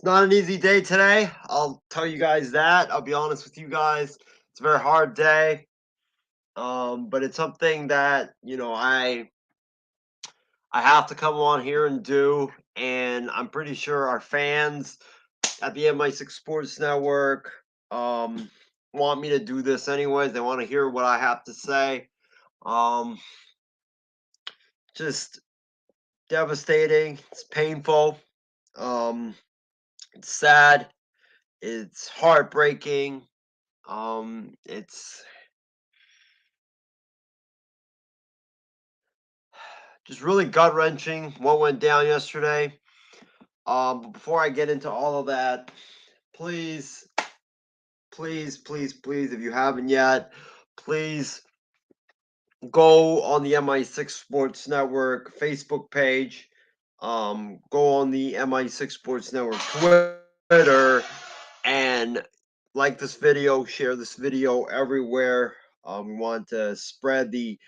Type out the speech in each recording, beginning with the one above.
not an easy day today. I'll tell you guys that. I'll be honest with you guys. It's a very hard day. But it's something that, I have to come on here and do. And I'm pretty sure our fans at the MI6 Sports Network want me to do this anyways. They want to hear what I have to say. Um, just devastating. It's painful. Um, it's sad. It's heartbreaking. It's just really gut wrenching what went down yesterday. But before I get into all of that, please, please, please, please, if you haven't yet, please go on the MI6 Sports Network Facebook page. Go on the MI6 Sports Network Twitter and like this video, share this video everywhere. We want to spread the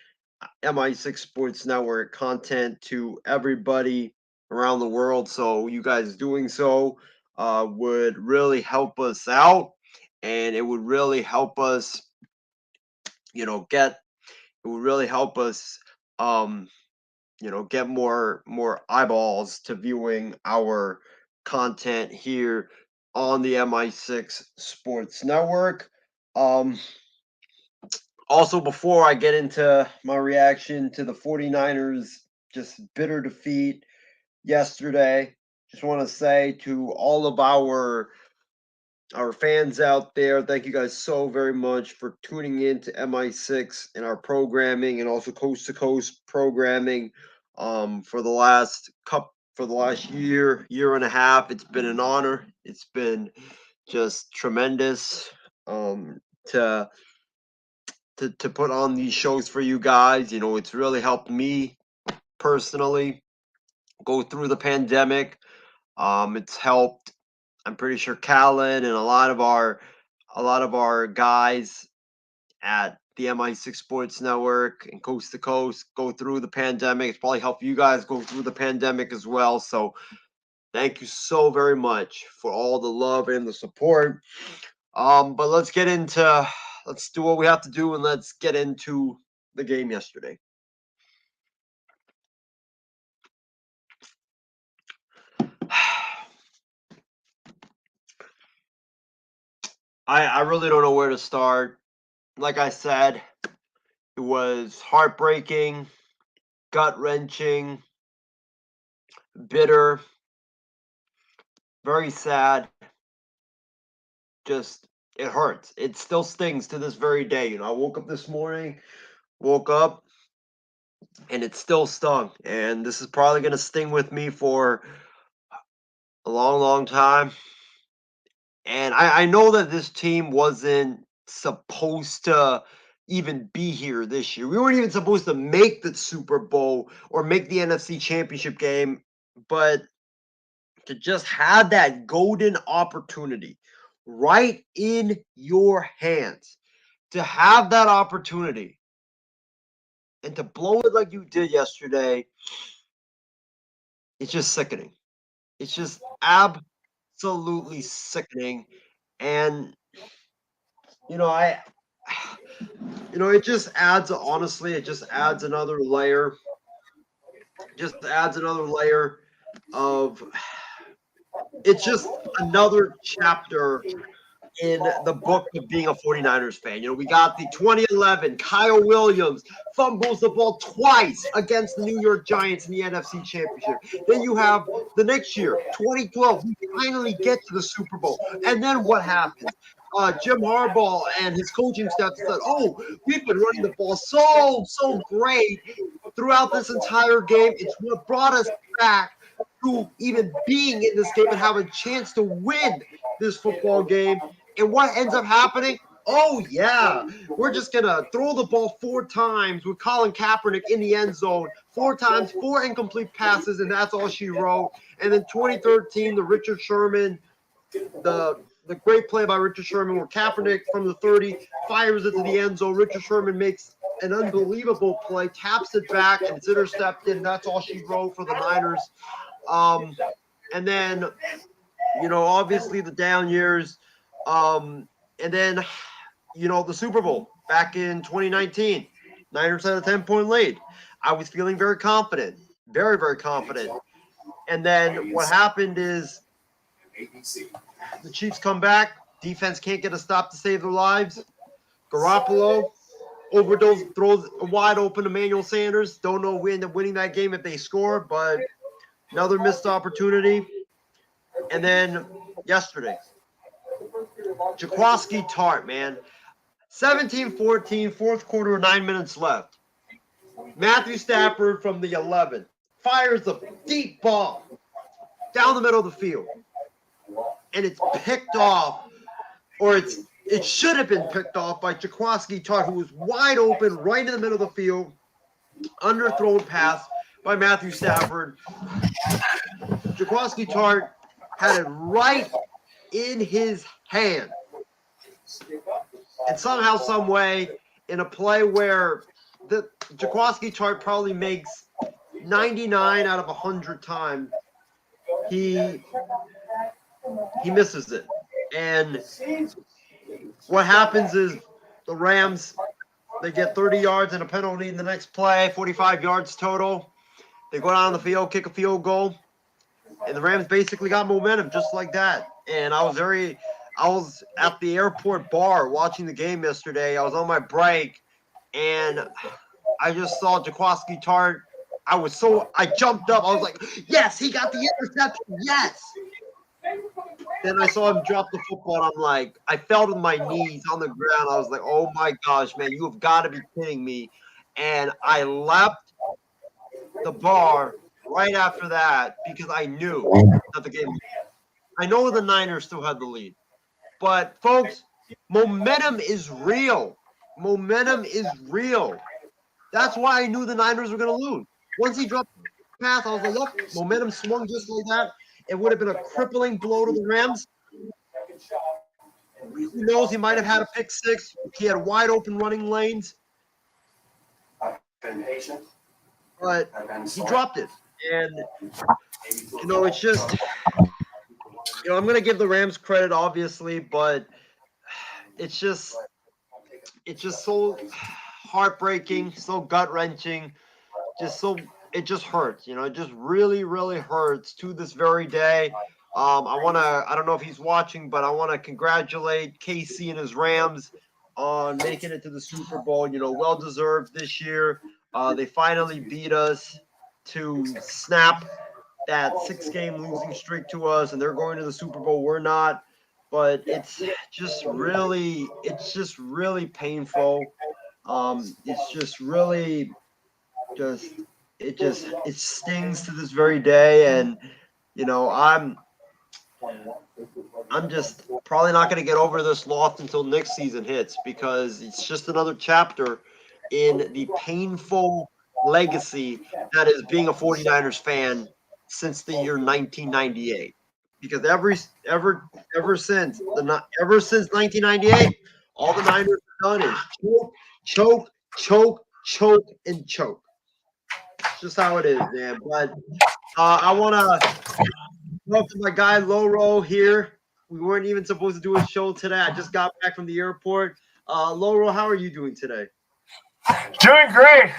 MI6 Sports Network content to everybody around the world. So you guys doing so would really help us out, and it would really help us, get. It would really help us, um, get more eyeballs to viewing our content here on the MI6 Sports Network. Um, Also, before I get into my reaction to the 49ers just bitter defeat yesterday, just want to say to all of our fans out there, thank you guys so very much for tuning in to MI6 and our programming and also coast to coast programming for the last year and a half. It's been an honor. It's been just tremendous to to put on these shows for you guys. It's really helped me personally go through the pandemic. It's helped. I'm pretty sure Callan and a lot of our guys at the MI6 Sports Network and Coast to Coast go through the pandemic. It's probably helped you guys go through the pandemic as well. So thank you so very much for all the love and the support. But let's do what we have to do and let's get into the game yesterday. I really don't know where to start. Like I said, it was heartbreaking, gut wrenching, bitter, very sad. Just it hurts. It still stings to this very day. I woke up this morning, woke up, and it still stung. And this is probably gonna sting with me for a long, long time. And I know that this team wasn't supposed to even be here this year. We weren't even supposed to make the Super Bowl or make the NFC Championship game, but to just have that golden opportunity right in your hands, to have that opportunity and to blow it like you did yesterday, it's just sickening. It's just absolutely sickening. And I it just adds honestly, it just adds another layer, just adds another layer of it's just another chapter in the book of being a 49ers fan. We got the 2011 Kyle Williams fumbles the ball twice against the New York Giants in the NFC Championship. Then you have the next year, 2012, we finally get to the Super Bowl. And then what happens? Jim Harbaugh and his coaching staff said, "Oh, we've been running the ball so great throughout this entire game. It's what brought us back to even being in this game and have a chance to win this football game." And what ends up happening? Oh, yeah, we're just going to throw the ball 4 times with Colin Kaepernick in the end zone, 4 times, 4 incomplete passes, and that's all she wrote. And then 2013, the Richard Sherman, the great play by Richard Sherman where Kaepernick from the 30 fires it to the end zone. Richard Sherman makes an unbelievable play, taps it back, and it's intercepted, and that's all she wrote for the Niners. And then Obviously the down years, and then the Super Bowl back in 2019, Niners had a 10-point lead. I was feeling very confident, very, very confident. And then what happened is the Chiefs come back. Defense can't get a stop to save their lives. Garoppolo overdose, throws a wide open Emmanuel Sanders. Don't know if we end up winning that game if they score, but another missed opportunity. And then yesterday, Jaquaski Tart, man. 17-14, fourth quarter, 9 minutes left. Matthew Stafford from the 11 fires a deep ball down the middle of the field. And it's picked off, or it should have been picked off by Jaquaski Tart, who was wide open right in the middle of the field. Underthrown pass by Matthew Stafford. Jaquaski Tart had it right in his hand. And somehow, some way, in a play where the Jaquaski Tart probably makes 99 out of 100 times, he misses it. And what happens is the Rams, they get 30 yards and a penalty in the next play, 45 yards total. They go down the field, kick a field goal, and the Rams basically got momentum just like that. And I was at the airport bar watching the game yesterday. I was on my break, and I just saw Jaquaski Tart. I jumped up. I was like, yes, he got the interception. Yes. Then I saw him drop the football. And I'm like, I fell to my knees on the ground. I was like, oh my gosh, man, you have got to be kidding me. And I left the bar right after that because I knew that the game was over. I know the Niners still had the lead. But, folks, momentum is real. Momentum is real. That's why I knew the Niners were going to lose. Once he dropped the pass, I was like, look, momentum swung just like that. It would have been a crippling blow to the Rams. Who knows? He might have had a pick six. He had wide open running lanes. But he dropped it. And, it's just, I'm going to give the Rams credit, obviously, but it's just so heartbreaking, so gut-wrenching, it just hurts, it just really, really hurts to this very day. I don't know if he's watching, but I want to congratulate KC and his Rams on making it to the Super Bowl, well-deserved this year. They finally beat us to snap that 6-game losing streak to us, and they're going to the Super Bowl. We're not. But it's just really painful. It's just really it stings to this very day. And, I'm just probably not going to get over this loss until next season hits, because it's just another chapter in the painful legacy that is being a 49ers fan since the year 1998. Because ever since 1998, all the Niners have done is choke, and choke. It's just how it is, man. But I want to welcome my guy Loro here. We weren't even supposed to do a show today. I just got back from the airport. Loro, how are you doing today? Doing great.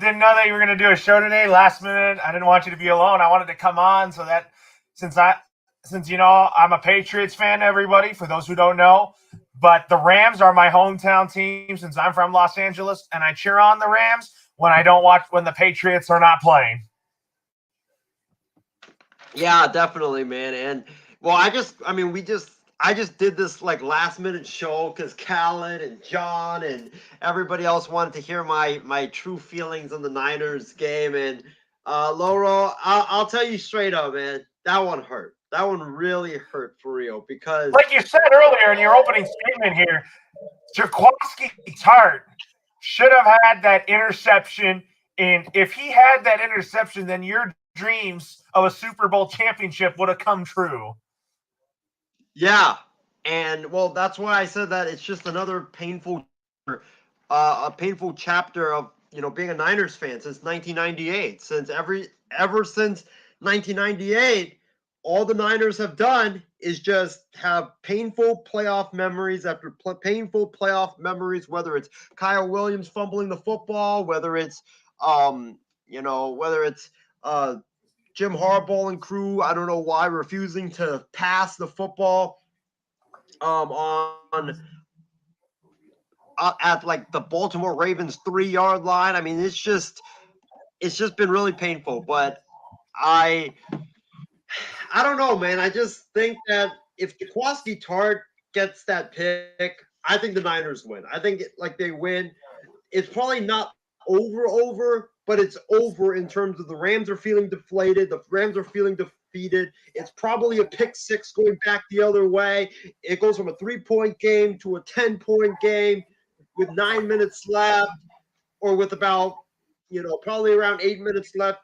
Didn't know that you were going to do a show today. Last minute, I didn't want you to be alone. I wanted to come on so that since I'm a Patriots fan, everybody, for those who don't know, but the Rams are my hometown team since I'm from Los Angeles, and I cheer on the Rams when the Patriots are not playing. Yeah, definitely, man. And well, I just did this like last minute show because Khaled and John and everybody else wanted to hear my true feelings on the Niners game. And Loro, I'll tell you straight up, man, that one hurt. That one really hurt for real, because like you said earlier in your opening statement here, Jaquaski Tart should have had that interception. And if he had that interception, then your dreams of a Super Bowl championship would have come true. Yeah. And well, that's why I said that it's just another painful chapter of, being a Niners fan since 1998. Ever since 1998, all the Niners have done is just have painful playoff memories after painful playoff memories, whether it's Kyle Williams fumbling the football, whether it's whether it's Jim Harbaugh and crew, I don't know why, refusing to pass the football on at like the Baltimore Ravens 3-yard line. I mean, it's just been really painful. But I don't know, man. I just think that if Jaquaski Tart gets that pick, I think the Niners win. I think they win. It's probably not over, but it's over in terms of the Rams are feeling deflated. The Rams are feeling defeated. It's probably a pick six going back the other way. It goes from a 3-point game to a 10-point game with 9 minutes left, or with about probably around 8 minutes left.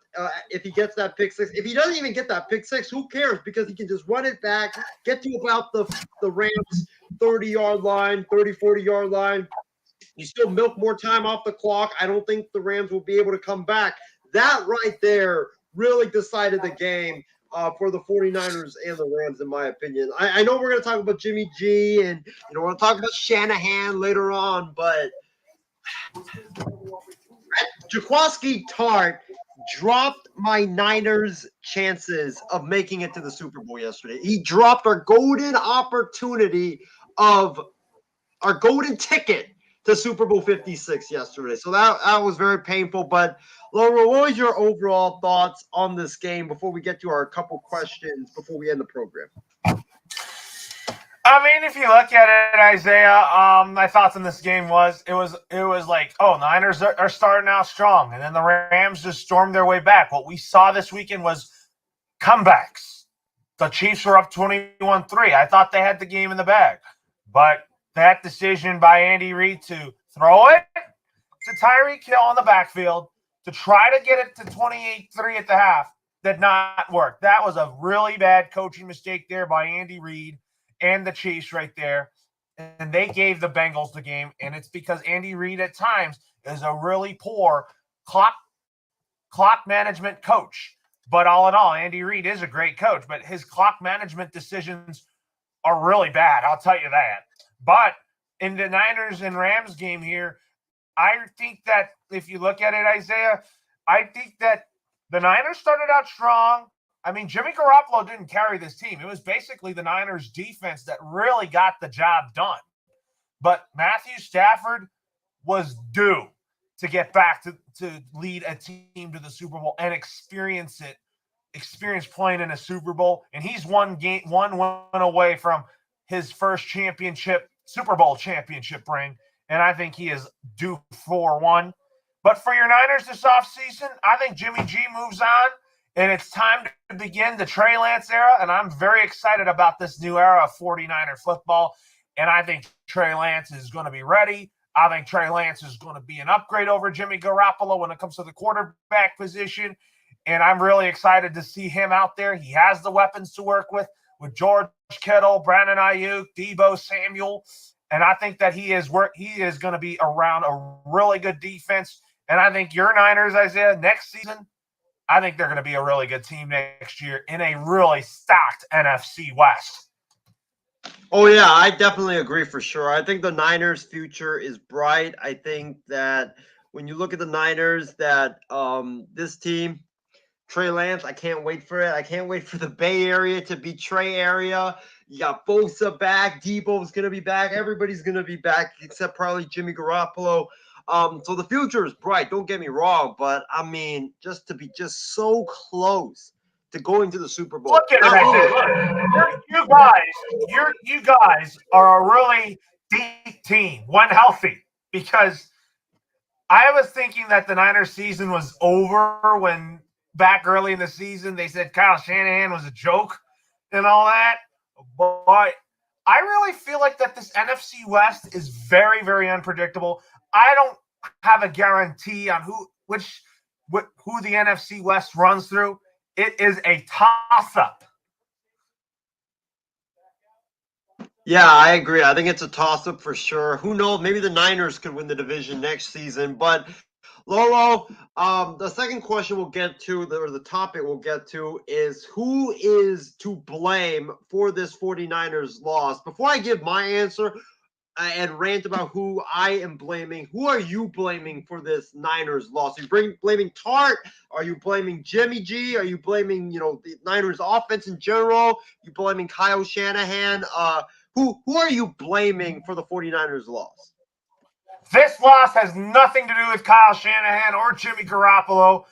If he gets that pick six, if he doesn't even get that pick six, who cares? Because he can just run it back, get to about the Rams 30-yard line, 40-yard line. You still milk more time off the clock. I don't think the Rams will be able to come back. That right there really decided the game for the 49ers and the Rams, in my opinion. I know we're going to talk about Jimmy G and we're going to talk about Shanahan later on, but Jaquaski Tart dropped my Niners' chances of making it to the Super Bowl yesterday. He dropped our golden opportunity of our golden ticket to Super Bowl 56 yesterday. So that was very painful. But Laura, what was your overall thoughts on this game before we get to our couple questions before we end the program? I mean, if you look at it, Isaiah, my thoughts on this game was like, oh, Niners are starting out strong, and then the Rams just stormed their way back. What we saw this weekend was comebacks. The Chiefs were up 21-3. I thought they had the game in the bag, but that decision by Andy Reid to throw it to Tyreek Hill on the backfield to try to get it to 28-3 at the half did not work. That was a really bad coaching mistake there by Andy Reid and the Chiefs right there. And they gave the Bengals the game. And it's because Andy Reid at times is a really poor clock management coach. But all in all, Andy Reid is a great coach, but his clock management decisions are really bad. I'll tell you that. But in the Niners and Rams game here, I think that if you look at it, Isaiah, I think that the Niners started out strong. I mean, Jimmy Garoppolo didn't carry this team. It was basically the Niners defense that really got the job done. But Matthew Stafford was due to get back to lead a team to the Super Bowl and experience playing in a Super Bowl. And he's one win away from his first Super Bowl championship ring. And I think he is due for one. But for your Niners this offseason, I think Jimmy G moves on. And it's time to begin the Trey Lance era, and I'm very excited about this new era of 49er football. And I think Trey Lance is going to be ready. I think Trey Lance is going to be an upgrade over Jimmy Garoppolo when it comes to the quarterback position. And I'm really excited to see him out there. He has the weapons to work with George Kittle, Brandon Ayuk, Deebo Samuel. And I think that he is going to be around a really good defense. And I think your Niners, Isaiah, next season, I think they're going to be a really good team next year in a really stacked NFC West. Oh, yeah, I definitely agree for sure. I think the Niners' future is bright. I think that when you look at the Niners, that this team, Trey Lance, I can't wait for it. I can't wait for the Bay Area to be Trey area. You got Bosa back. Debo's going to be back. Everybody's going to be back except probably Jimmy Garoppolo. So the future is bright. Don't get me wrong, but I mean, just to be just so close to going to the Super Bowl. Look at it, you guys are a really deep team when healthy. Because I was thinking that the Niners season was over when back early in the season they said Kyle Shanahan was a joke and all that. But I really feel like that this NFC West is very, very unpredictable. I don't have a guarantee on who the NFC West runs through. It is a toss-up. Yeah, I agree. I think it's a toss-up for sure. Who knows? Maybe the Niners could win the division next season. But Lolo, the second question we'll get to, or the topic we'll get to, is who is to blame for this 49ers loss? Before I give my answer and rant about who I am blaming, who are you blaming for this Niners loss? Are you blaming Tart? Are you blaming Jimmy G? Are you blaming, the Niners offense in general? You blaming Kyle Shanahan? Who are you blaming for the 49ers loss? This loss has nothing to do with Kyle Shanahan or Jimmy Garoppolo.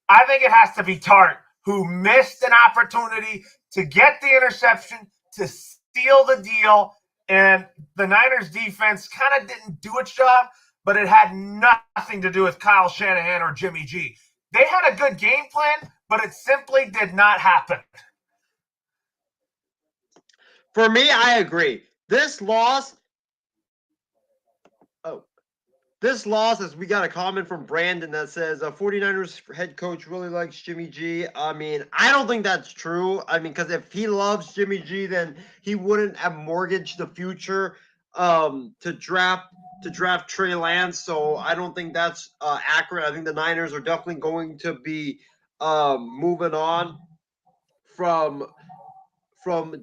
I think it has to be Tart, who missed an opportunity to get the interception, to seal the deal, and the Niners defense kind of didn't do its job, but it had nothing to do with Kyle Shanahan or Jimmy G. They had a good game plan, but it simply did not happen. For me, I agree. This loss, as we got a comment from Brandon that says 49ers head coach really likes Jimmy G. I mean, I don't think that's true. I mean, because if he loves Jimmy G, then he wouldn't have mortgaged the future to draft Trey Lance. So I don't think that's accurate. I think the Niners are definitely going to be moving on from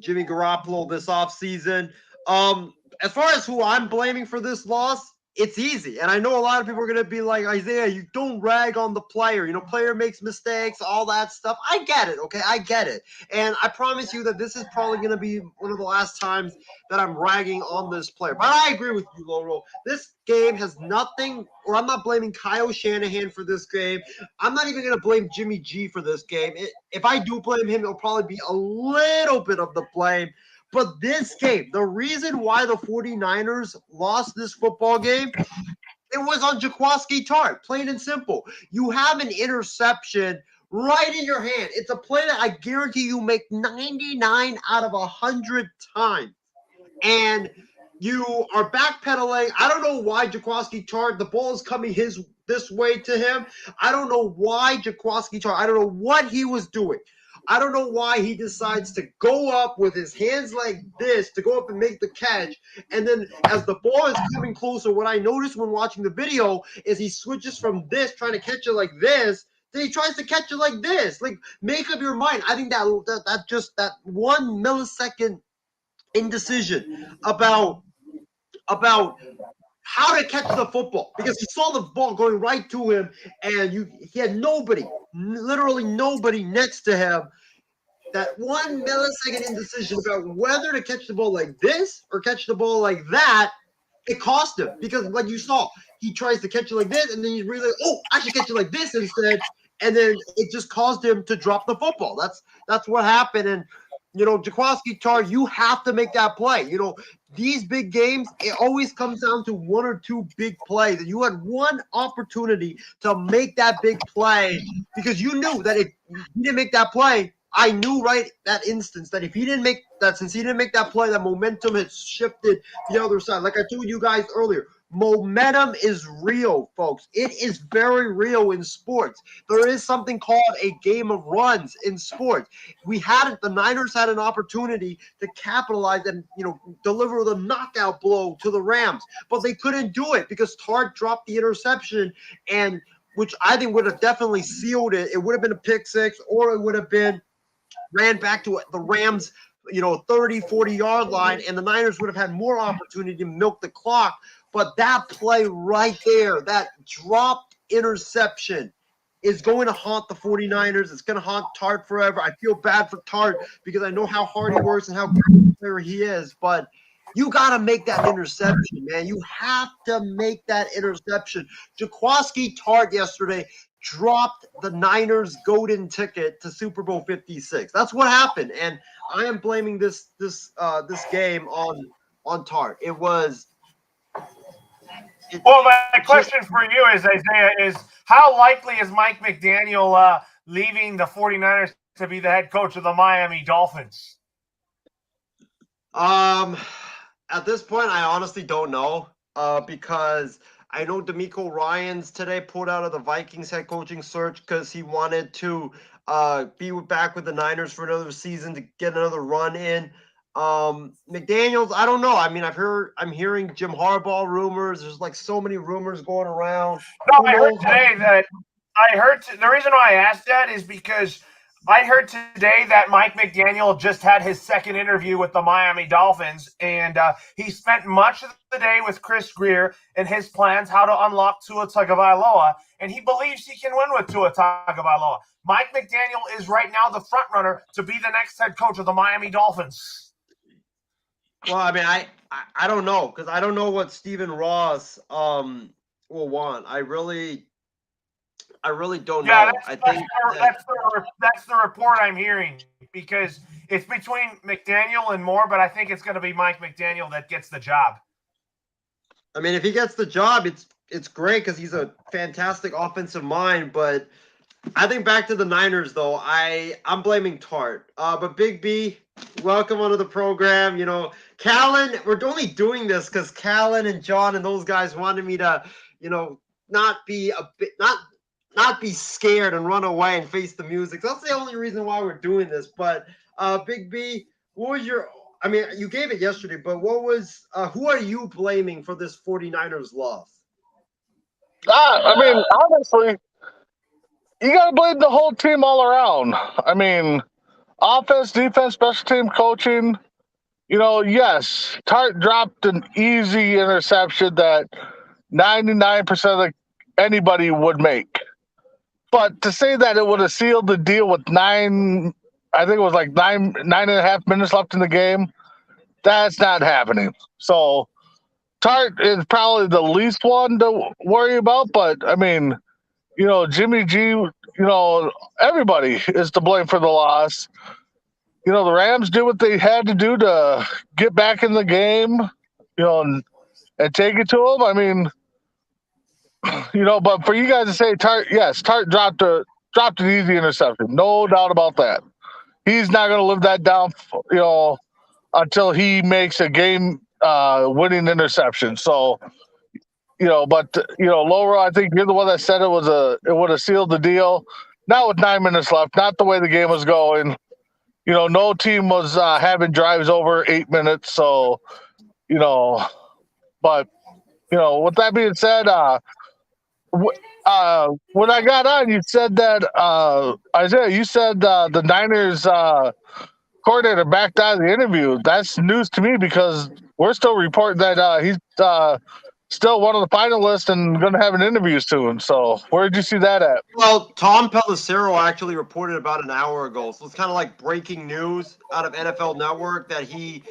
Jimmy Garoppolo this offseason. As far as who I'm blaming for this loss, it's easy. And I know a lot of people are going to be like, Isaiah, you don't rag on the player. Player makes mistakes, all that stuff. I get it, okay? I get it. And I promise you that this is probably going to be one of the last times that I'm ragging on this player. But I agree with you, Loro. This game has nothing, or I'm not blaming Kyle Shanahan for this game. I'm not even going to blame Jimmy G for this game. If I do blame him, it'll probably be a little bit of the blame. But this game, the reason why the 49ers lost this football game, it was on Jaquiski Tartt, plain and simple. You have an interception right in your hand. It's a play that I guarantee you make 99 out of 100 times. And you are backpedaling. I don't know why Jaquiski Tartt, the ball is coming this way to him. I don't know why Jaquiski Tartt, I don't know what he was doing. I don't know why he decides to go up with his hands like this to go up and make the catch. And then as the ball is coming closer, what I noticed when watching the video is he switches from this, trying to catch it like this, then he tries to catch it like this. Like, make up your mind. I think that just that 1 millisecond indecision about how to catch the football, because he saw the ball going right to him and he had literally nobody next to him. That 1 millisecond indecision about whether to catch the ball like this or catch the ball like that, it cost him, because like you saw, he tries to catch it like this and then he's really, I should catch it like this instead, and then it just caused him to drop the football. That's what happened. And Jaquiski Tartt, you have to make that play. These big games, it always comes down to one or two big plays. And you had one opportunity to make that big play, because you knew that if you didn't make that play, I knew right that instance that if he didn't make that, since he didn't make that play, that momentum had shifted the other side. Like I told you guys earlier, momentum is real, folks. It is very real in sports. There is something called a game of runs in sports. The Niners had an opportunity to capitalize and deliver the knockout blow to the Rams, but they couldn't do it because Tartt dropped the interception, and which I think would have definitely sealed it. It would have been a pick six, or it would have been ran back to the Rams 30, 40-yard line, and the Niners would have had more opportunity to milk the clock. But that play right there, that dropped interception, is going to haunt the 49ers. It's going to haunt Tartt forever. I feel bad for Tartt because I know how hard he works and how good a player he is, but you got to make that interception, man. You have to make that interception. Jaquiski Tartt yesterday dropped the Niners' golden ticket to Super Bowl 56. That's what happened, and I am blaming this game on Tartt. Well, my question for you is, Isaiah, is how likely is Mike McDaniel leaving the 49ers to be the head coach of the Miami Dolphins? At this point, I honestly don't know, because I know DeMeco Ryans today pulled out of the Vikings head coaching search because he wanted to be back with the Niners for another season to get another run in. McDaniels, I don't know. I mean, I'm hearing Jim Harbaugh rumors. There's like so many rumors going around. No, Who I heard knows? today that the reason why I asked that is because I heard today that Mike McDaniel just had his second interview with the Miami Dolphins, and he spent much of the day with Chris Greer and his plans how to unlock Tua Tagovailoa, and he believes he can win with Tua Tagovailoa. Mike McDaniel is right now the front runner to be the next head coach of the Miami Dolphins. Well, I mean, I don't know because I don't know what Stephen Ross will want. I really don't Yeah, know. I think that's the report I'm hearing because it's between McDaniel and Moore, but I think it's going to be Mike McDaniel that gets the job. I mean, if he gets the job, it's great because he's a fantastic offensive mind. But I think back to the Niners, though, I'm blaming Tart. But Big B, welcome onto the program. You know, Callan, we're only doing this because Callan and John and those guys wanted me to, you know, not be scared and run away and face the music. That's the only reason why we're doing this. But Big B, what was your? I mean, you gave it yesterday, but what was? Who are you blaming for this 49ers loss? I mean, honestly, you got to blame the whole team all around. I mean, offense, defense, special team coaching. You know, yes, Tart dropped an easy interception that 99% of anybody would make. But to say that it would have sealed the deal with I think it was like nine and a half minutes left in the game, that's not happening. So Tart is probably the least one to worry about. But I mean, you know, Jimmy G, you know, everybody is to blame for the loss. You know, the Rams did what they had to do to get back in the game, you know, and take it to them. I mean, you know, but for you guys to say Tart, yes, Tart dropped an easy interception, no doubt about that. He's not going to live that down, you know, until he makes a game winning interception. So, you know, but you know, Laura, I think you're the one that said it would have sealed the deal. Not with 9 minutes left, not the way the game was going. You know, no team was having drives over 8 minutes. So, you know, but you know, with that being said, when I got on, you said that Isaiah, you said the Niners coordinator backed out of the interview. That's news to me because we're still reporting that he's still one of the finalists and going to have an interview soon. So where did you see that at? Well, Tom Pelissero actually reported about an hour ago. So it's kind of like breaking news out of NFL Network that he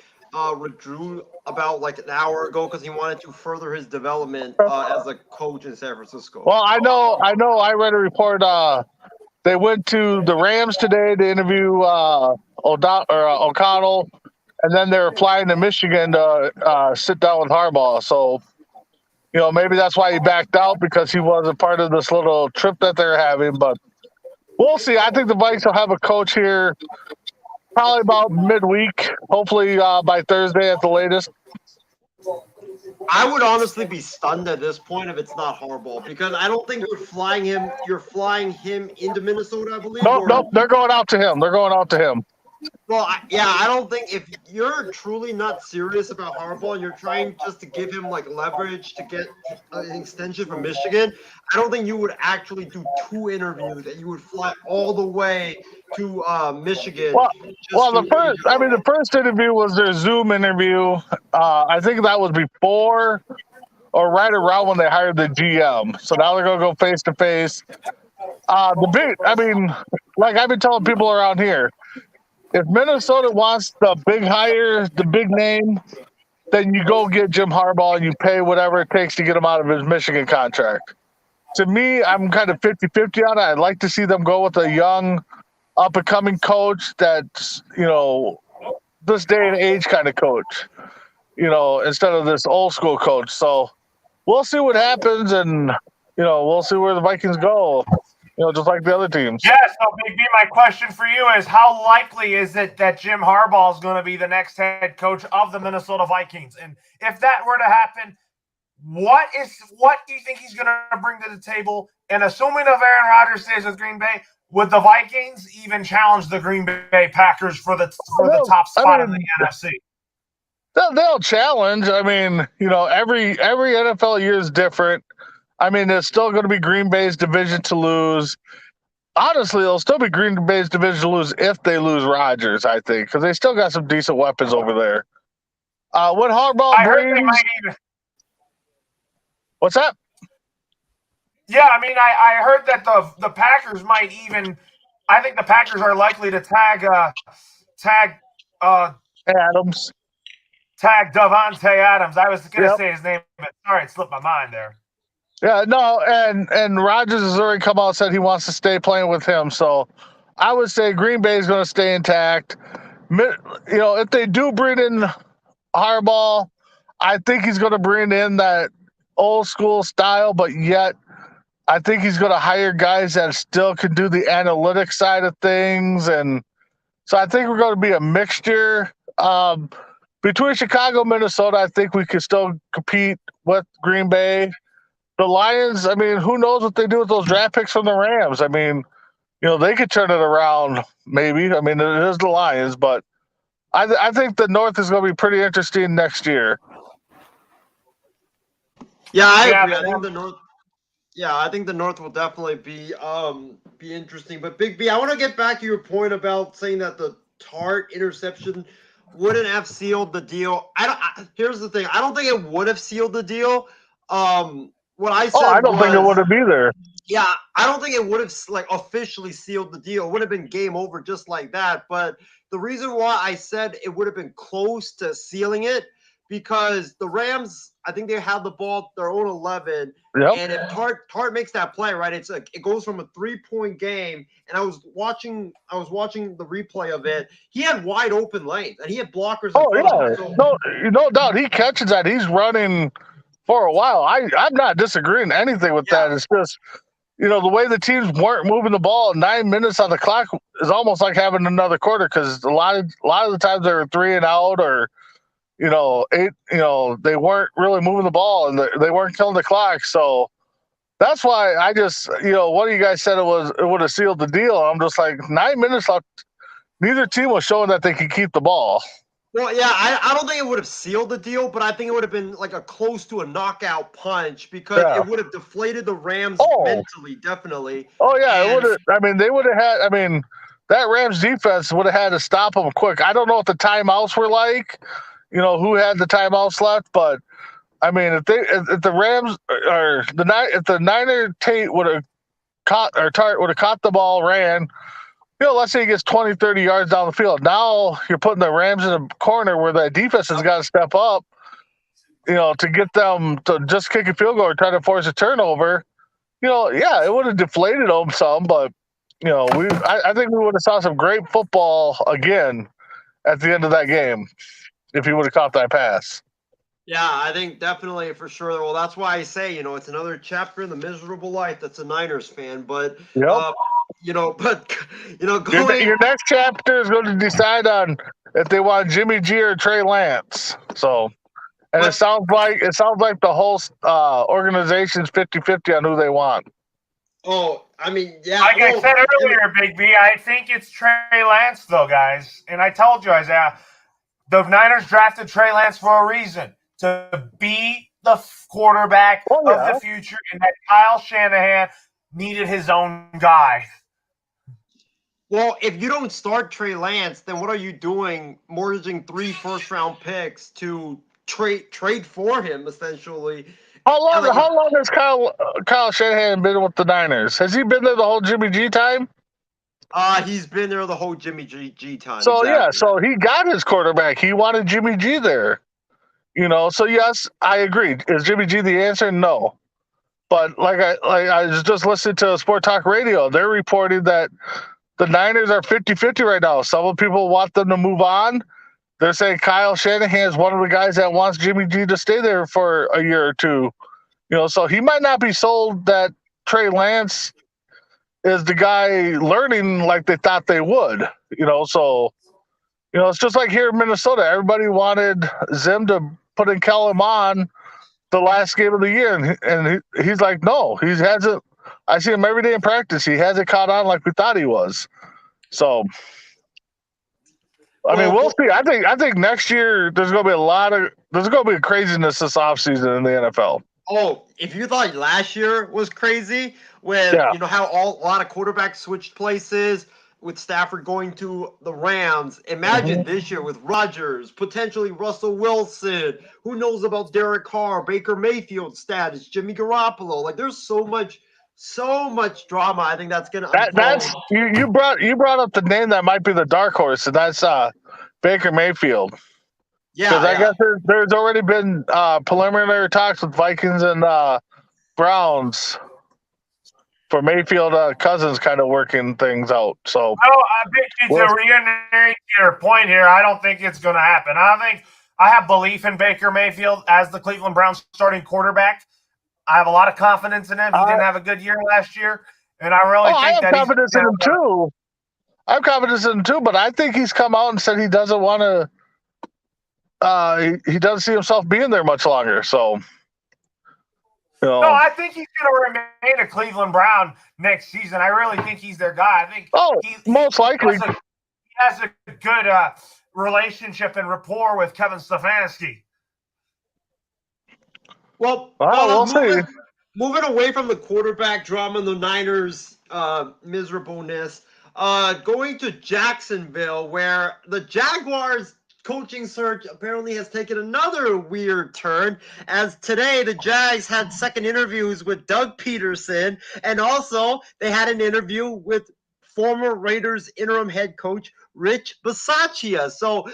withdrew about like an hour ago because he wanted to further his development as a coach in San Francisco. Well, I know. I read a report. They went to the Rams today to interview O'Connell, and then they're flying to Michigan to sit down with Harbaugh. So, you know, maybe that's why he backed out because he wasn't part of this little trip that they're having. But we'll see. I think the Vikes will have a coach here probably about midweek, hopefully by Thursday at the latest. I would honestly be stunned at this point if it's not Harbaugh because I don't think you're flying him. You're flying him into Minnesota, I believe. Nope. They're going out to him. Well, I don't think if you're truly not serious about Harbaugh and you're trying just to give him like leverage to get an extension from Michigan, I don't think you would actually do 2 interviews and you would fly all the way to Michigan. The first interview was their Zoom interview. I think that was before or right around when they hired the GM. So now they're going to go face to face. Like I've been telling people around here, if Minnesota wants the big hire, the big name, then you go get Jim Harbaugh and you pay whatever it takes to get him out of his Michigan contract. To me, I'm kind of 50-50 on it. I'd like to see them go with a young, up-and-coming coach that's, you know, this day and age kind of coach, you know, instead of this old school coach. So we'll see what happens, and, you know, we'll see where the Vikings go. You know, just like the other teams. Yeah, so Big B, my question for you is how likely is it that Jim Harbaugh is going to be the next head coach of the Minnesota Vikings? And if that were to happen, What do you think he's going to bring to the table? And assuming if Aaron Rodgers stays with Green Bay, would the Vikings even challenge the Green Bay Packers for the top spot in the NFC? They'll challenge. I mean, every NFL year is different. I mean, it's still going to be Green Bay's division to lose. Honestly, it'll still be Green Bay's division to lose if they lose Rodgers, I think, because they still got some decent weapons over there. When Harbaugh brings... What's that? Yeah, I mean, I heard that the Packers might even... I think the Packers are likely to tag Adams. Tag Davante Adams. I was going to say his name, but sorry, it slipped my mind there. Yeah, no, and Rodgers has already come out and said he wants to stay playing with him. So I would say Green Bay is going to stay intact. If they do bring in Harbaugh, I think he's going to bring in that old school style, but yet I think he's going to hire guys that still can do the analytics side of things. And so I think we're going to be a mixture. Between Chicago and Minnesota, I think we could still compete with Green Bay. The Lions, I mean, who knows what they do with those draft picks from the Rams? I mean, they could turn it around, maybe. I mean, it is the Lions, but I think the North is going to be pretty interesting next year. Yeah, I agree. I think the North. Yeah, I think the North will definitely be interesting. But Big B, I want to get back to your point about saying that the Tart interception wouldn't have sealed the deal. Here's the thing. I don't think it would have sealed the deal. What I said I don't think it would have either. Yeah, I don't think it would have officially sealed the deal. It would have been game over just like that. But the reason why I said it would have been close to sealing it, because the Rams, I think they have the ball their own 11. Yep. And if Tart makes that play, right, it goes from a 3-point game. And I was watching the replay of it. He had wide open lanes and he had blockers. No doubt. He catches that. He's running for a while. I'm not disagreeing anything with that. It's just, the way the teams weren't moving the ball, 9 minutes on the clock is almost like having another quarter, because a lot of the times they were 3 and out, or 8. They weren't really moving the ball and they weren't killing the clock. So that's why I just, one of you guys said it would have sealed the deal. I'm just like, 9 minutes left. Neither team was showing that they could keep the ball. Well, yeah, I don't think it would have sealed the deal, but I think it would have been like a close to a knockout punch, because it would have deflated the Rams mentally, definitely. Oh, yeah, it would have. I mean, they would have had. I mean, that Rams defense would have had to stop them quick. I don't know what the timeouts were like, who had the timeouts left, but I mean, if the Rams or if the Niner Tate would have caught, or Tart would have caught the ball, ran. Let's say he gets 20, 30 yards down the field. Now you're putting the Rams in a corner where that defense has got to step up, to get them to just kick a field goal or try to force a turnover. It would have deflated them some, but, I think we would have saw some great football again at the end of that game if he would have caught that pass. Yeah, I think definitely, for sure. Well, that's why I say, it's another chapter in the miserable life that's a Niners fan. But, Yep. Your next chapter is going to decide on if they want Jimmy G or Trey Lance. So, and it sounds like the whole organization's 50-50 on who they want. Oh, I mean, yeah. Like I said earlier, Big B, I think it's Trey Lance, though, guys. And I told you, Isaiah, the Niners drafted Trey Lance for a reason, to be the quarterback of the future, and that Kyle Shanahan needed his own guy. Well, if you don't start Trey Lance, then what are you doing, mortgaging 3 first-round picks to trade for him, essentially? How long has Kyle Shanahan been with the Niners? Has he been there the whole Jimmy G time? He's been there the whole Jimmy G time. So, exactly. So he got his quarterback. He wanted Jimmy G there. So yes, I agree. Is Jimmy G the answer? No. But like I was just listening to Sport Talk Radio, they're reporting that the Niners are 50-50 right now. Some people want them to move on. They're saying Kyle Shanahan is one of the guys that wants Jimmy G to stay there for a year or two. So he might not be sold that Trey Lance is the guy learning like they thought they would. So it's just like here in Minnesota. Everybody wanted Zim to put in Kellen Mond the last game of the year, and he's like, no, he hasn't. I see him every day in practice. He hasn't caught on like we thought he was. So, I mean, we'll see. I think next year there's going to be craziness this offseason in the NFL. Oh, if you thought last year was crazy with how a lot of quarterbacks switched places with Stafford going to the Rams, imagine this year with Rodgers, potentially Russell Wilson. Who knows about Derek Carr, Baker Mayfield's status, Jimmy Garoppolo? Like, there's so much drama. I think that's going to unfold. That's you brought up the name that might be the dark horse, and that's Baker Mayfield. Yeah, because I guess there's already been preliminary talks with Vikings and Browns for Mayfield Cousins kind of working things out. So I think to reiterate your point here, I don't think it's going to happen. I have belief in Baker Mayfield as the Cleveland Browns starting quarterback. I have a lot of confidence in him. He didn't have a good year last year, and I really think that confidence in him too. I have confidence in him too, but I think he's come out and said he doesn't want to. He doesn't see himself being there much longer. So, no, I think he's going to remain a Cleveland Brown next season. I really think he's their guy. I think most likely he has a good relationship and rapport with Kevin Stefanski. Well, moving away from the quarterback drama and the Niners' miserableness, going to Jacksonville, where the Jaguars' coaching search apparently has taken another weird turn, as today the Jags had second interviews with Doug Peterson, and also they had an interview with former Raiders interim head coach Rich Bisaccia. So,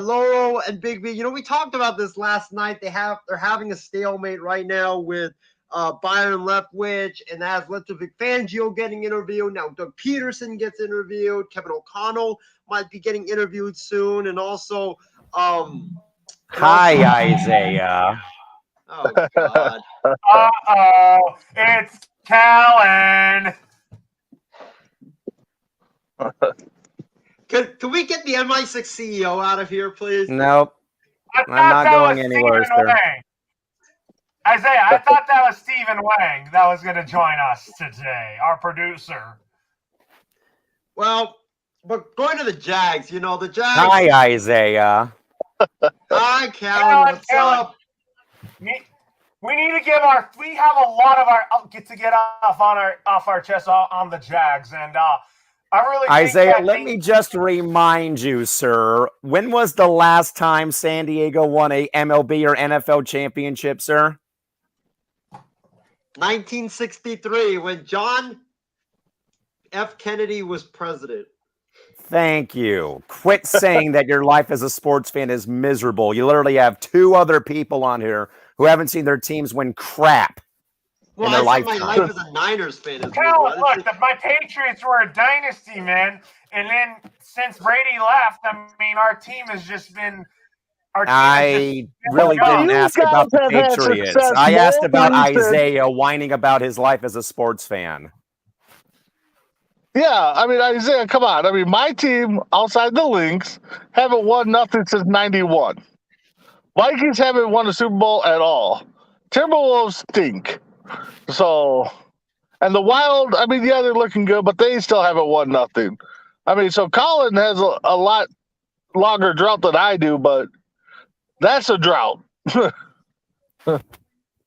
Loro and Big B, we talked about this last night. They're having a stalemate right now with Byron Leftwich, and that has led to Vic Fangio getting interviewed. Now Doug Peterson gets interviewed. Kevin O'Connell might be getting interviewed soon, and also Hi, Isaiah. Oh God. It's Callan. Can we get the MI6 CEO out of here, please? Nope. I'm not going anywhere, sir. Isaiah, I thought that was Stephen Wang that was going to join us today, our producer. Well, but going to the Jags, the Jags. Hi, Isaiah. Hi, Callan. What's up? We need to we have a lot of our get off our chest on the Jags, and I really Isaiah, let me just remind you, sir. When was the last time San Diego won a MLB or NFL championship, sir? 1963, when John F. Kennedy was president. Thank you. Quit saying that your life as a sports fan is miserable. You literally have two other people on here who haven't seen their teams win crap. Well, I said my life as a Niners fan is miserable. Look, my Patriots were a dynasty, man. And then since Brady left, I mean, our team has just been. I really didn't ask about the Patriots. I asked about Isaiah whining about his life as a sports fan. Yeah, I mean, Isaiah, come on. I mean, my team outside the Lynx haven't won nothing since '91. Vikings haven't won a Super Bowl at all. Timberwolves stink. So, and the Wild, I mean, yeah, they're looking good, but they still haven't won nothing. I mean, so Colin has a lot longer drought than I do, but that's a drought.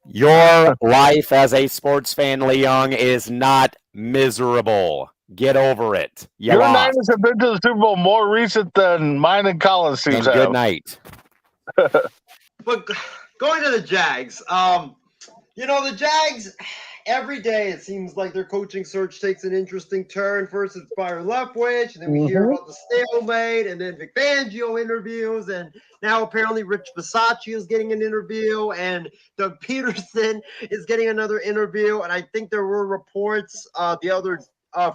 Your life as a sports fan, Leung, is not miserable. Get over it. Your Niners have been to the Super Bowl more recent than mine and Colin's teams have. Good night. But going to the Jags, the Jags, every day it seems like their coaching search takes an interesting turn. First it's Byron Leftwich, and then we hear about the stalemate, and then Vic Fangio interviews, and now apparently Rich Bisaccia is getting an interview, and Doug Peterson is getting another interview. And I think there were reports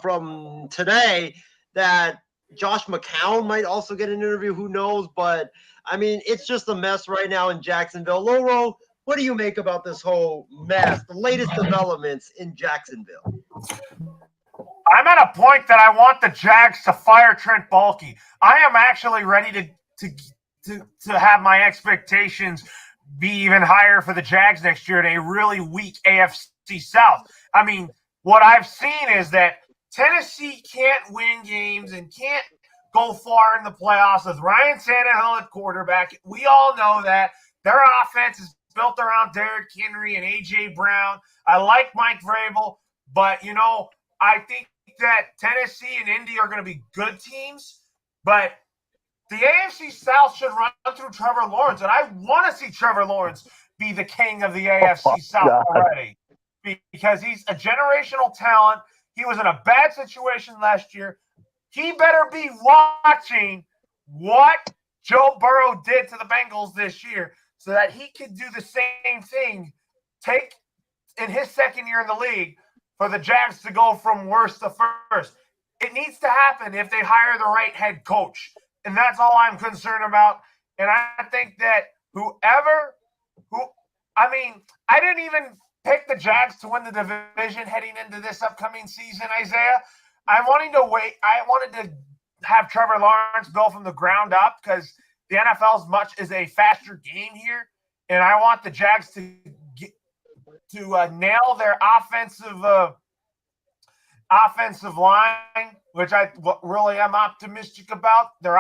from today that Josh McCown might also get an interview. Who knows? But I mean, it's just a mess right now in Jacksonville. Loro, what do you make about this whole mess, the latest developments in Jacksonville? I'm at a point that I want the Jags to fire Trent Baalke. I am actually ready to have my expectations be even higher for the Jags next year in a really weak AFC South. I mean, what I've seen is that Tennessee can't win games and can't go far in the playoffs with Ryan Tannehill at quarterback. We all know that. Their offense is built around Derrick Henry and A.J. Brown. I like Mike Vrabel, but, I think that Tennessee and Indy are going to be good teams, but the AFC South should run through Trevor Lawrence, and I want to see Trevor Lawrence be the king of the AFC South already because he's a generational talent. He was in a bad situation last year. He better be watching what Joe Burrow did to the Bengals this year so that he can do the same thing, take in his second year in the league for the Jags to go from worst to first. It needs to happen if they hire the right head coach. And that's all I'm concerned about. And I think that I didn't even pick the Jags to win the division heading into this upcoming season, Isaiah. I wanted to have Trevor Lawrence build from the ground up because the NFL is a faster game here. And I want the Jags to nail their offensive line, which I really am optimistic about. Their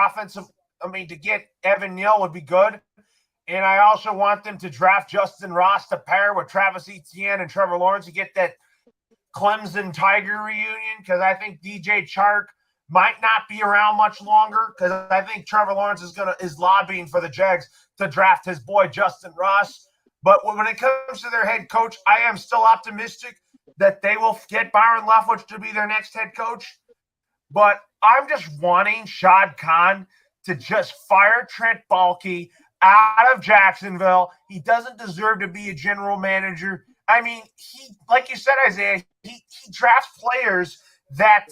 to get Evan Neal would be good. And I also want them to draft Justin Ross to pair with Travis Etienne and Trevor Lawrence to get that Clemson Tiger reunion because I think DJ Chark might not be around much longer because I think Trevor Lawrence is lobbying for the Jags to draft his boy Justin Ross. But when it comes to their head coach, I am still optimistic that they will get Byron Leftwich to be their next head coach. But I'm just wanting Shad Khan to just fire Trent Baalke out of Jacksonville. He doesn't deserve to be a general manager. I mean, he, like you said, Isaiah, he drafts players that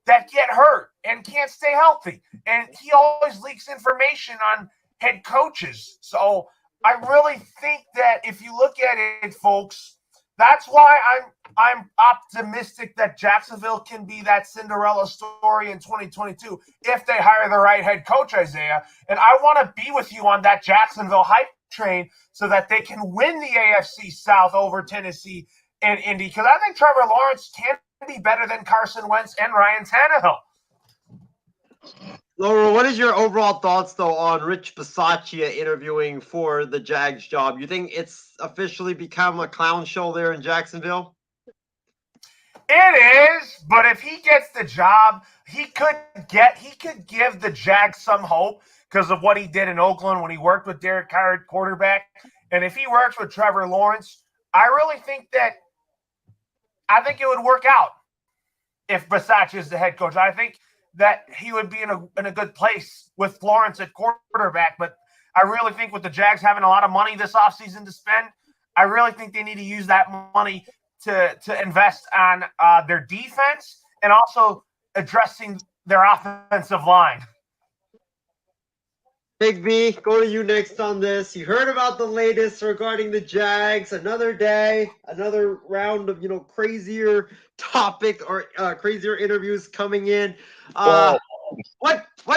get hurt and can't stay healthy. And he always leaks information on head coaches. So I really think that if you look at it, folks, that's why I'm optimistic that Jacksonville can be that Cinderella story in 2022 if they hire the right head coach, Isaiah. And I want to be with you on that Jacksonville hype train so that they can win the AFC South over Tennessee and Indy because I think Trevor Lawrence can be better than Carson Wentz and Ryan Tannehill. Laura, what is your overall thoughts, though, on Rich Bisaccia interviewing for the Jags job? You think it's officially become a clown show there in Jacksonville? It is, but if he gets the job, he could give the Jags some hope because of what he did in Oakland when he worked with Derek Carr at quarterback. And if he works with Trevor Lawrence, I think it would work out if Bisaccia is the head coach. I think that he would be in a good place with Lawrence at quarterback. But I really think with the Jags having a lot of money this offseason to spend, I really think they need to use that money to invest on their defense and also addressing their offensive line. Big V, go to you next on this. You heard about the latest regarding the Jags. Another day, another round of crazier topic or crazier interviews coming in. What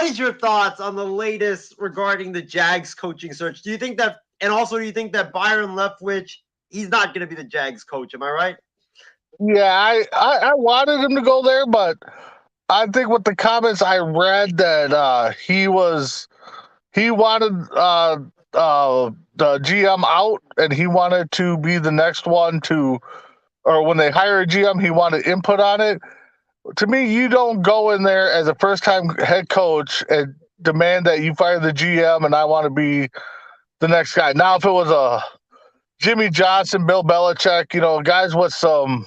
is your thoughts on the latest regarding the Jags coaching search? Do you think that Byron Leftwich, he's not going to be the Jags coach? Am I right? Yeah, I wanted him to go there, but I think with the comments I read that he wanted the GM out, and he wanted to be the next one or when they hire a GM, he wanted input on it. To me, you don't go in there as a first-time head coach and demand that you fire the GM and I want to be the next guy. Now, if it was a Jimmy Johnson, Bill Belichick, guys with some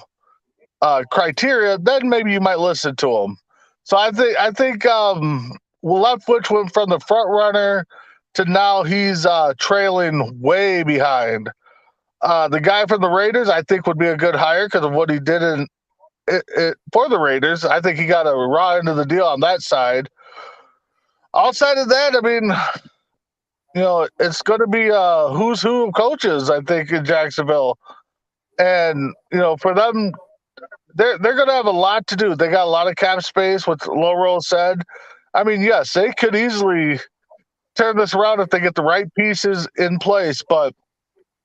criteria, then maybe you might listen to them. So I think Leftwich went from the front runner to now he's trailing way behind. The guy from the Raiders, I think, would be a good hire because of what he did for the Raiders. I think he got a raw end of the deal on that side. Outside of that, I mean, it's going to be who's who of coaches, I think, in Jacksonville. And, for them, they're going to have a lot to do. They got a lot of cap space, what Loro said. I mean, yes, they could easily turn this around if they get the right pieces in place. But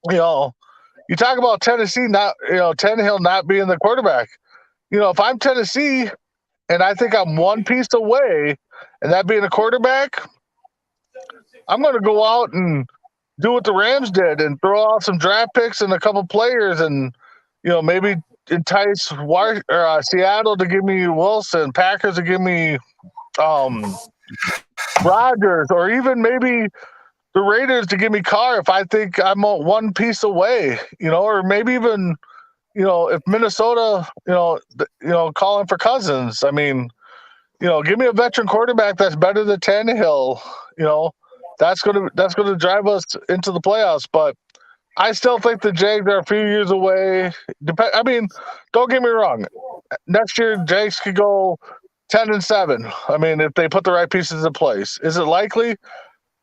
You talk about Tennessee not, Tannehill not being the quarterback. If I'm Tennessee and I think I'm one piece away, and that being a quarterback, I'm going to go out and do what the Rams did and throw out some draft picks and a couple players, and maybe entice Seattle to give me Wilson, Packers to give me Rodgers, or even maybe the Raiders to give me Carr if I think I'm one piece away, or maybe even if Minnesota, calling for Cousins. I mean, give me a veteran quarterback that's better than Tannehill. That's gonna drive us into the playoffs. But I still think the Jags are a few years away. I mean, don't get me wrong. Next year, Jags could go 10-7. I mean, if they put the right pieces in place. Is it likely?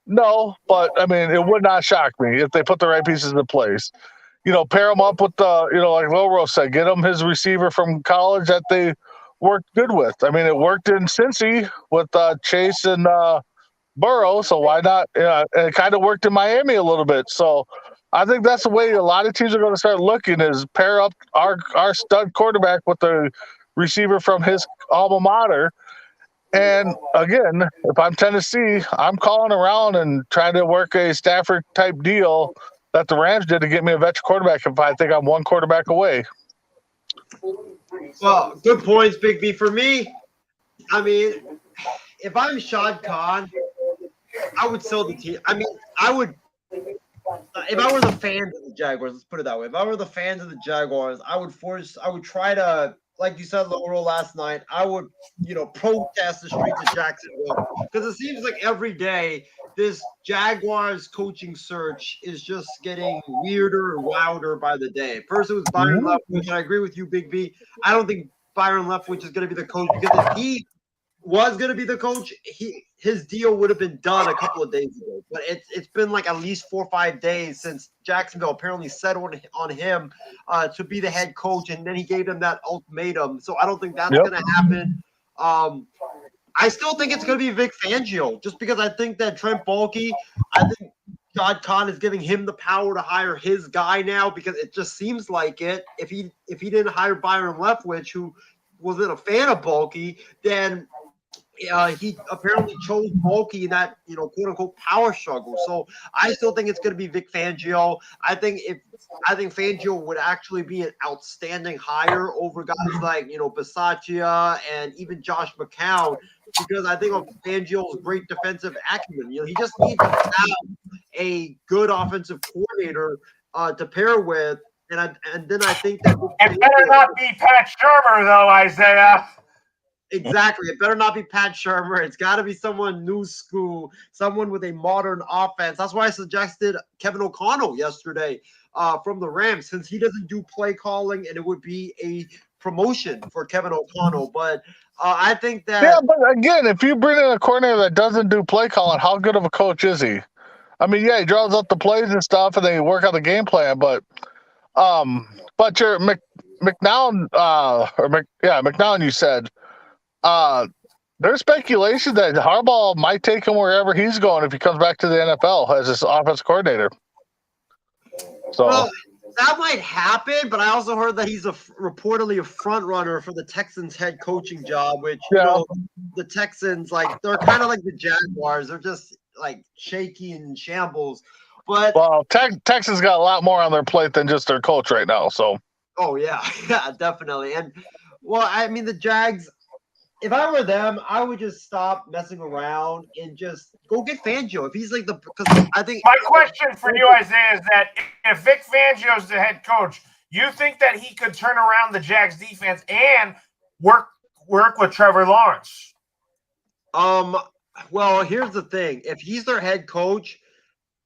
No, but I mean, it would not shock me if they put the right pieces in place. Pair him up with like Loro said, get him his receiver from college that they worked good with. I mean, it worked in Cincy with Chase and Burrow, so why not? And it kind of worked in Miami a little bit. So I think that's the way a lot of teams are going to start looking, is pair up our stud quarterback with the receiver from his alma mater. And again, if I'm Tennessee, I'm calling around and trying to work a Stafford type deal that the Rams did to get me a veteran quarterback if I think I'm one quarterback away. Well, good points, Big B. For me, I mean, if I'm Shad Khan, I would sell the team. I mean, I would. If I were the fans of the Jaguars, let's put it that way. If I were the fans of the Jaguars, I would try to, like you said, Laurel, last night, I would, protest the streets of Jacksonville. Because it seems like every day this Jaguars coaching search is just getting weirder and wilder by the day. First it was Byron Leftwich, and I agree with you, Big B. I don't think Byron Leftwich is going to be the coach, because if he was going to be the coach, his deal would have been done a couple of days ago. But it's been like at least 4 or 5 days since Jacksonville apparently settled on him to be the head coach, and then he gave them that ultimatum. So I don't think that's going to happen. I still think it's going to be Vic Fangio, just because I think that Trent Baalke, I think Shad Khan is giving him the power to hire his guy now, because it just seems like it. If he didn't hire Byron Leftwich, who wasn't a fan of Baalke, then he apparently chose Baalke in that, quote unquote power struggle. So I still think it's going to be Vic Fangio. I think Fangio would actually be an outstanding hire over guys like, Bisaccia and even Josh McCown, because I think of Fangio's great defensive acumen. He just needs to have a good offensive coordinator to pair with. And then I think that it better not be Pat Shurmur, though, Isaiah. Exactly. It better not be Pat Shurmur. It's got to be someone new school, someone with a modern offense. That's why I suggested Kevin O'Connell yesterday from the Rams, since he doesn't do play calling, and it would be a promotion for Kevin O'Connell. But I think that... Yeah, but again, if you bring in a coordinator that doesn't do play calling, how good of a coach is he? I mean, yeah, he draws up the plays and stuff, and they work out the game plan, but your McNown, McNown, you said, there's speculation that Harbaugh might take him wherever he's going if he comes back to the NFL as his offensive coordinator. So well, that might happen, but I also heard that he's reportedly a front runner for the Texans head coaching job, which the Texans, like, they're kind of like the Jaguars. They're just like shaky and shambles. But Texans got a lot more on their plate than just their coach right now. So yeah, definitely. And I mean, the Jags, if I were them, I would just stop messing around and just go get Fangio. If he's like because I think my question for you, Isaiah, is that if Vic Fangio is the head coach, you think that he could turn around the Jags defense and work with Trevor Lawrence? Well, here's the thing. If he's their head coach,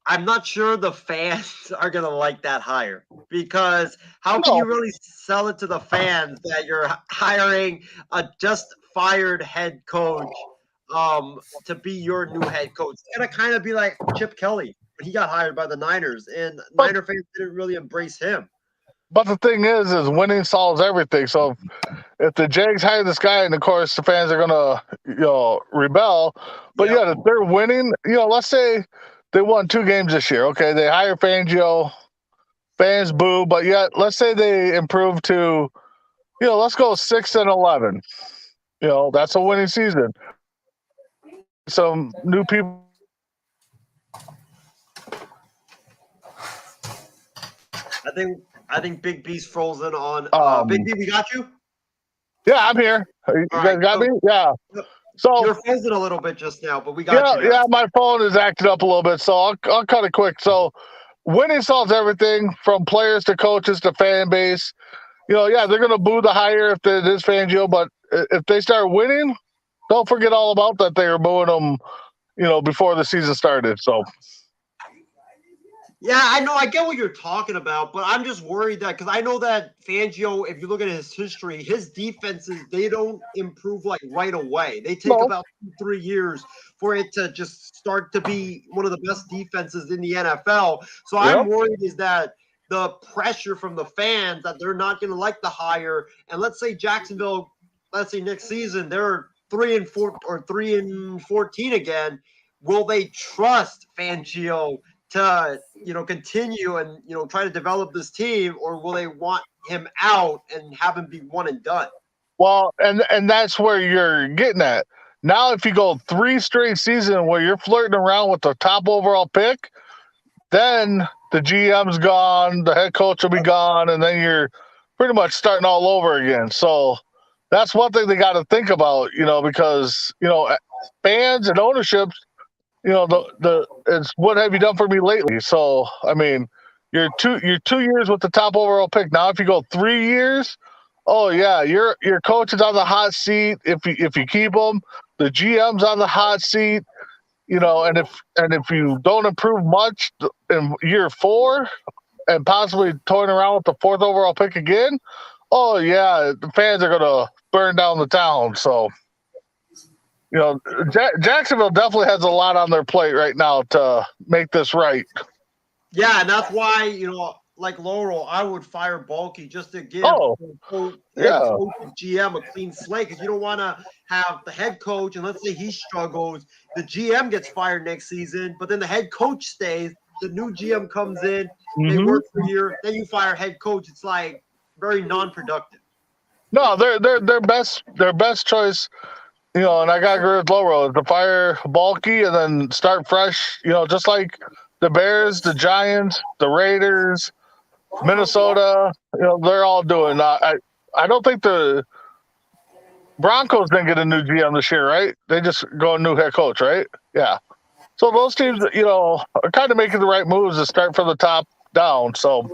I'm not sure the fans are going to like that hire, because how can you really sell it to the fans that you're hiring a just fired head coach to be your new head coach? It's going to kind of be like Chip Kelly when he got hired by the Niners, and Niner fans didn't really embrace him. But the thing is winning solves everything. So if the Jags hire this guy, and of course the fans are going to, rebel. But if they're winning, let's say they won 2 games this year. Okay, they hire Fangio. fans boo, but yet let's say they improve to, let's go 6-11. That's a winning season. Some new people. I think Big B's frozen on. Big B, we got you. Yeah, I'm here. You guys got me? Yeah. So you're frozen a little bit just now, but we got you. Yeah, my phone is acting up a little bit, so I'll cut it quick. So winning solves everything from players to coaches to fan base. They're going to boo the hire if it is Fangio, but if they start winning, don't forget all about that they were booing them, before the season started. So. Yeah, I know. I get what you're talking about, but I'm just worried that because I know that Fangio, if you look at his history, his defenses, they don't improve like right away. They take about 2-3 years for it to just start to be one of the best defenses in the NFL. So I'm worried is that the pressure from the fans that they're not going to like the hire. And let's say Jacksonville, let's say next season, they're 3-4 or 3-14 again. Will they trust Fangio to continue and try to develop this team, or will they want him out and have him be one and done? Well, and that's where you're getting at. Now, if you go 3 straight seasons where you're flirting around with the top overall pick, then the GM's gone, the head coach will be gone, and then you're pretty much starting all over again. So that's one thing they got to think about, because fans and ownerships. It's what have you done for me lately? So I mean, you're 2 years with the top overall pick. Now if you go 3 years, oh yeah, your coach is on the hot seat. If you keep him, the GM's on the hot seat. And if you don't improve much in year 4, and possibly toying around with the 4th overall pick again, oh yeah, the fans are gonna burn down the town. So. Jacksonville definitely has a lot on their plate right now to make this right. Yeah, and that's why, like Laurel, I would fire Bulky just to give the GM a clean slate, because you don't want to have the head coach, and let's say he struggles, the GM gets fired next season, but then the head coach stays, the new GM comes in, they work for a year, then you fire head coach. It's like very non-productive. No, their best choice. And I got to agree with Laurel, to fire Bulky and then start fresh, just like the Bears, the Giants, the Raiders, Minnesota, they're all doing. I don't think the Broncos didn't get a new GM this year, right? They just go a new head coach, right? Yeah. So those teams, are kind of making the right moves to start from the top down. So,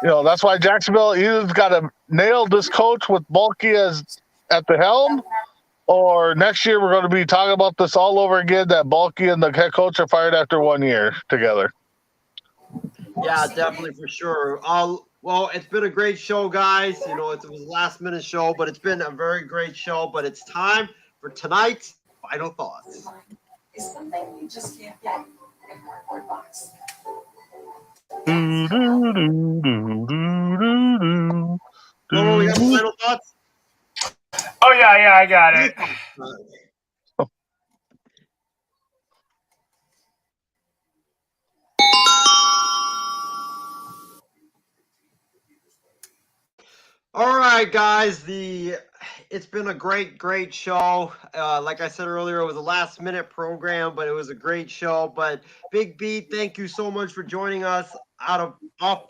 that's why Jacksonville either's got to nail this coach with Bulky as at the helm, or next year we're going to be talking about this all over again, that Bulky and the head coach are fired after 1 year together. Yeah, definitely, for sure. Well, it's been a great show, guys. It was a last-minute show, but it's been a very great show. But it's time for tonight's final thoughts. Is something you just can't get in a cardboard box. Laurel, you have final thoughts? Oh, yeah, I got it. All right, guys. It's been a great show. Like I said earlier, it was a last-minute program, but it was a great show. But Big B, thank you so much for joining us off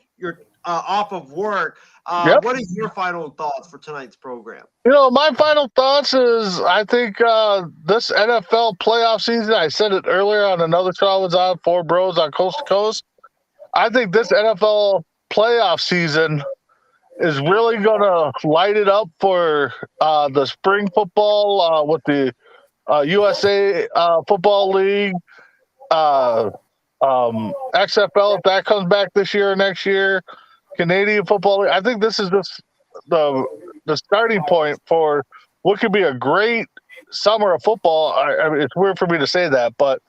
of work. What is your final thoughts for tonight's program? My final thoughts is I think this NFL playoff season, I said it earlier on another show I was on, 4 Bros on Coast to Coast. I think this NFL playoff season is really going to light it up for the spring football with the USA Football League, XFL, if that comes back this year or next year, Canadian Football League. I think this is just the starting point for what could be a great summer of football. I mean, it's weird for me to say that, but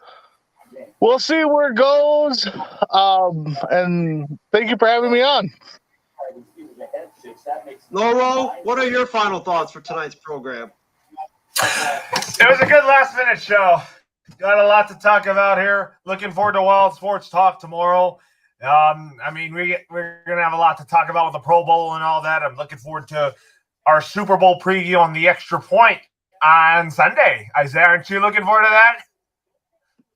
we'll see where it goes. And thank you for having me on. Laurel, what are your final thoughts for tonight's program? It was a good last-minute show. Got a lot to talk about here. Looking forward to Wild Sports Talk tomorrow. I mean, we're gonna have a lot to talk about with the Pro Bowl and all that. I'm looking forward to our Super Bowl preview on the Extra Point on Sunday. Isaiah, aren't you looking forward to that?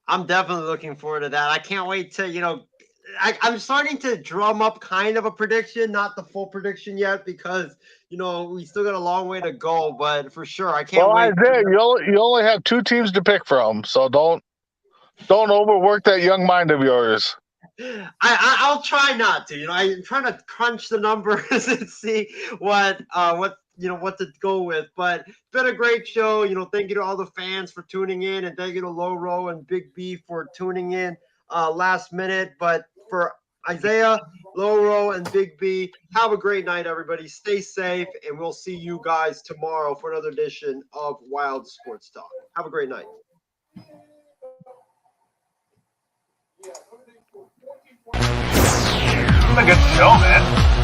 I'm definitely looking forward to that. I can't wait to, I'm starting to drum up kind of a prediction, not the full prediction yet, because we still got a long way to go. But for sure, I can't Well, wait. Isaiah, you only have 2 teams to pick from, so don't overwork that young mind of yours. I'll try not to. I'm trying to crunch the numbers and see what to go with. But it's been a great show. Thank you to all the fans for tuning in, and thank you to Low Row and Big B for tuning in last minute. But for Isaiah, Low Row, and Big B, have a great night, everybody. Stay safe, and we'll see you guys tomorrow for another edition of Wild Sports Talk. Have a great night. It's a good show, man.